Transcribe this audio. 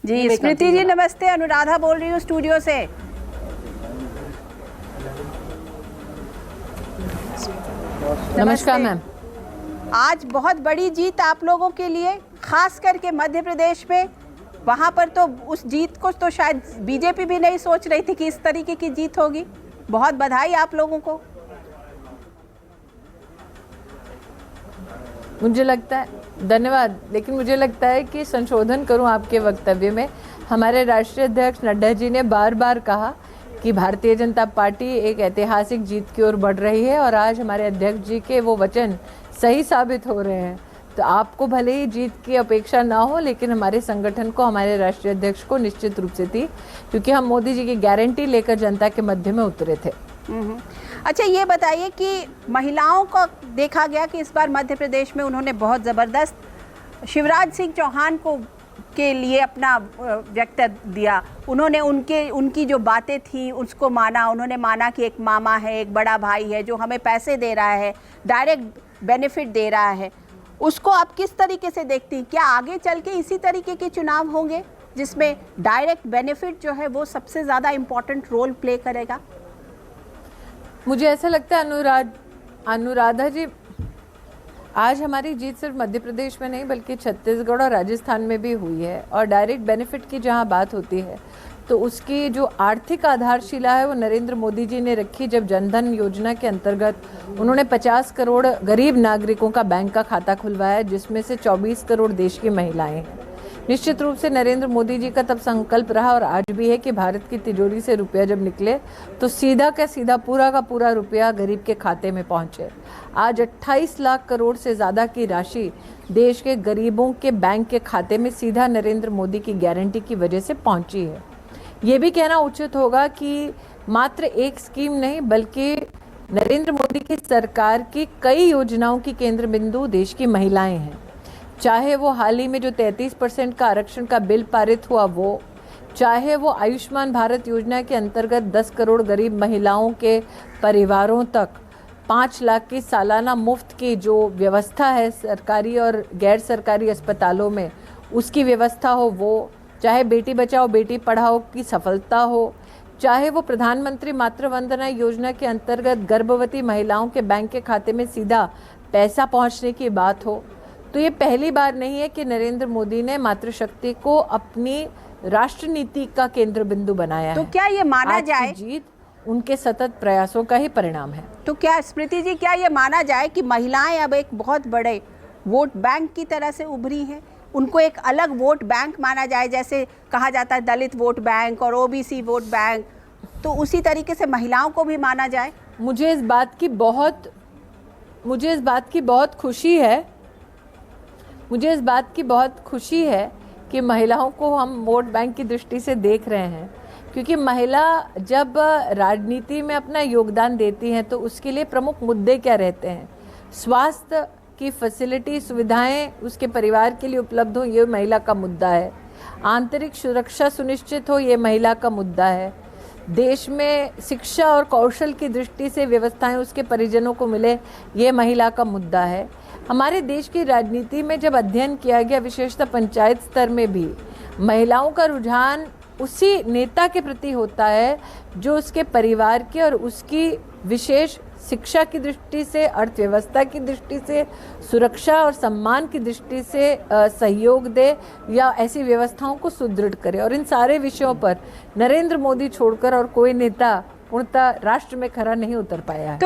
जी स्मृति जी नमस्ते, अनुराधा बोल रही हूँ स्टूडियो से। नमस्कार मैम। आज बहुत बड़ी जीत आप लोगों के लिए, खास करके मध्य प्रदेश में। वहाँ पर तो उस जीत को तो शायद बीजेपी भी नहीं सोच रही थी कि इस तरीके की जीत होगी। बहुत बधाई आप लोगों को। मुझे लगता है, धन्यवाद, लेकिन मुझे लगता है कि संशोधन करूं आपके वक्तव्य में। हमारे राष्ट्रीय अध्यक्ष नड्डा जी ने बार बार कहा कि भारतीय जनता पार्टी एक ऐतिहासिक जीत की ओर बढ़ रही है और आज हमारे अध्यक्ष जी के वो वचन सही साबित हो रहे हैं। तो आपको भले ही जीत की अपेक्षा ना हो, लेकिन हमारे संगठन को, हमारे राष्ट्रीय अध्यक्ष को निश्चित रूप से थी, क्योंकि हम मोदी जी की गारंटी लेकर जनता के मध्य में उतरे थे। अच्छा, ये बताइए कि महिलाओं को देखा गया कि इस बार मध्य प्रदेश में उन्होंने बहुत ज़बरदस्त शिवराज सिंह चौहान को के लिए अपना वक्तव्य दिया। उन्होंने उनकी जो बातें थी उसको माना। उन्होंने माना कि एक मामा है, एक बड़ा भाई है जो हमें पैसे दे रहा है, डायरेक्ट बेनिफिट दे रहा है। उसको आप किस तरीके से देखती हैं? क्या आगे चल के इसी तरीके के चुनाव होंगे जिसमें डायरेक्ट बेनिफिट जो है वो सबसे ज़्यादा इम्पोर्टेंट रोल प्ले करेगा? मुझे ऐसा लगता है अनुराधा जी, आज हमारी जीत सिर्फ मध्य प्रदेश में नहीं बल्कि छत्तीसगढ़ और राजस्थान में भी हुई है। और डायरेक्ट बेनिफिट की जहां बात होती है तो उसकी जो आर्थिक आधारशिला है वो नरेंद्र मोदी जी ने रखी, जब जनधन योजना के अंतर्गत उन्होंने 50 करोड़ गरीब नागरिकों का बैंक का खाता खुलवाया, जिसमें से 24 करोड़ देश की महिलाएं हैं। निश्चित रूप से नरेंद्र मोदी जी का तब संकल्प रहा और आज भी है कि भारत की तिजोरी से रुपया जब निकले तो सीधा का सीधा पूरा का पूरा रुपया गरीब के खाते में पहुंचे। आज 28 लाख करोड़ से ज़्यादा की राशि देश के गरीबों के बैंक के खाते में सीधा नरेंद्र मोदी की गारंटी की वजह से पहुंची है। ये भी कहना उचित होगा कि मात्र एक स्कीम नहीं बल्कि नरेंद्र मोदी की सरकार की कई योजनाओं की केंद्र बिंदु देश की महिलाएं हैं। चाहे वो हाल ही में जो 33% का आरक्षण का बिल पारित हुआ वो, चाहे वो आयुष्मान भारत योजना के अंतर्गत 10 करोड़ गरीब महिलाओं के परिवारों तक 5 लाख की सालाना मुफ्त की जो व्यवस्था है सरकारी और गैर सरकारी अस्पतालों में, उसकी व्यवस्था हो वो, चाहे बेटी बचाओ बेटी पढ़ाओ की सफलता हो, चाहे वो प्रधानमंत्री मातृ वंदना योजना के अंतर्गत गर्भवती महिलाओं के बैंक के खाते में सीधा पैसा पहुंचने की बात हो। तो ये पहली बार नहीं है कि नरेंद्र मोदी ने मातृशक्ति को अपनी राष्ट्र नीति का केंद्र बिंदु बनाया तो क्या ये माना जाए जीत उनके सतत प्रयासों का ही परिणाम है? तो क्या स्मृति जी, क्या ये माना जाए कि महिलाएं अब एक बहुत बड़े वोट बैंक की तरह से उभरी हैं? उनको एक अलग वोट बैंक माना जाए, जैसे कहा जाता है दलित वोट बैंक और ओबीसी वोट बैंक, तो उसी तरीके से महिलाओं को भी माना जाए? मुझे इस बात की बहुत खुशी है कि महिलाओं को हम वोट बैंक की दृष्टि से देख रहे हैं, क्योंकि महिला जब राजनीति में अपना योगदान देती हैं तो उसके लिए प्रमुख मुद्दे क्या रहते हैं? स्वास्थ्य की फैसिलिटी, सुविधाएं उसके परिवार के लिए उपलब्ध हो, ये महिला का मुद्दा है। आंतरिक सुरक्षा सुनिश्चित हो, ये महिला का मुद्दा है। देश में शिक्षा और कौशल की दृष्टि से व्यवस्थाएं उसके परिजनों को मिले, ये महिला का मुद्दा है। हमारे देश की राजनीति में जब अध्ययन किया गया, विशेषतः पंचायत स्तर में भी, महिलाओं का रुझान उसी नेता के प्रति होता है जो उसके परिवार के और उसकी विशेष शिक्षा की दृष्टि से, अर्थव्यवस्था की दृष्टि से, सुरक्षा और सम्मान की दृष्टि से सहयोग दे या ऐसी व्यवस्थाओं को सुदृढ़ करे। और इन सारे विषयों पर नरेंद्र मोदी छोड़कर और कोई नेता पूर्णतः राष्ट्र में खरा नहीं उतर पाया है। तो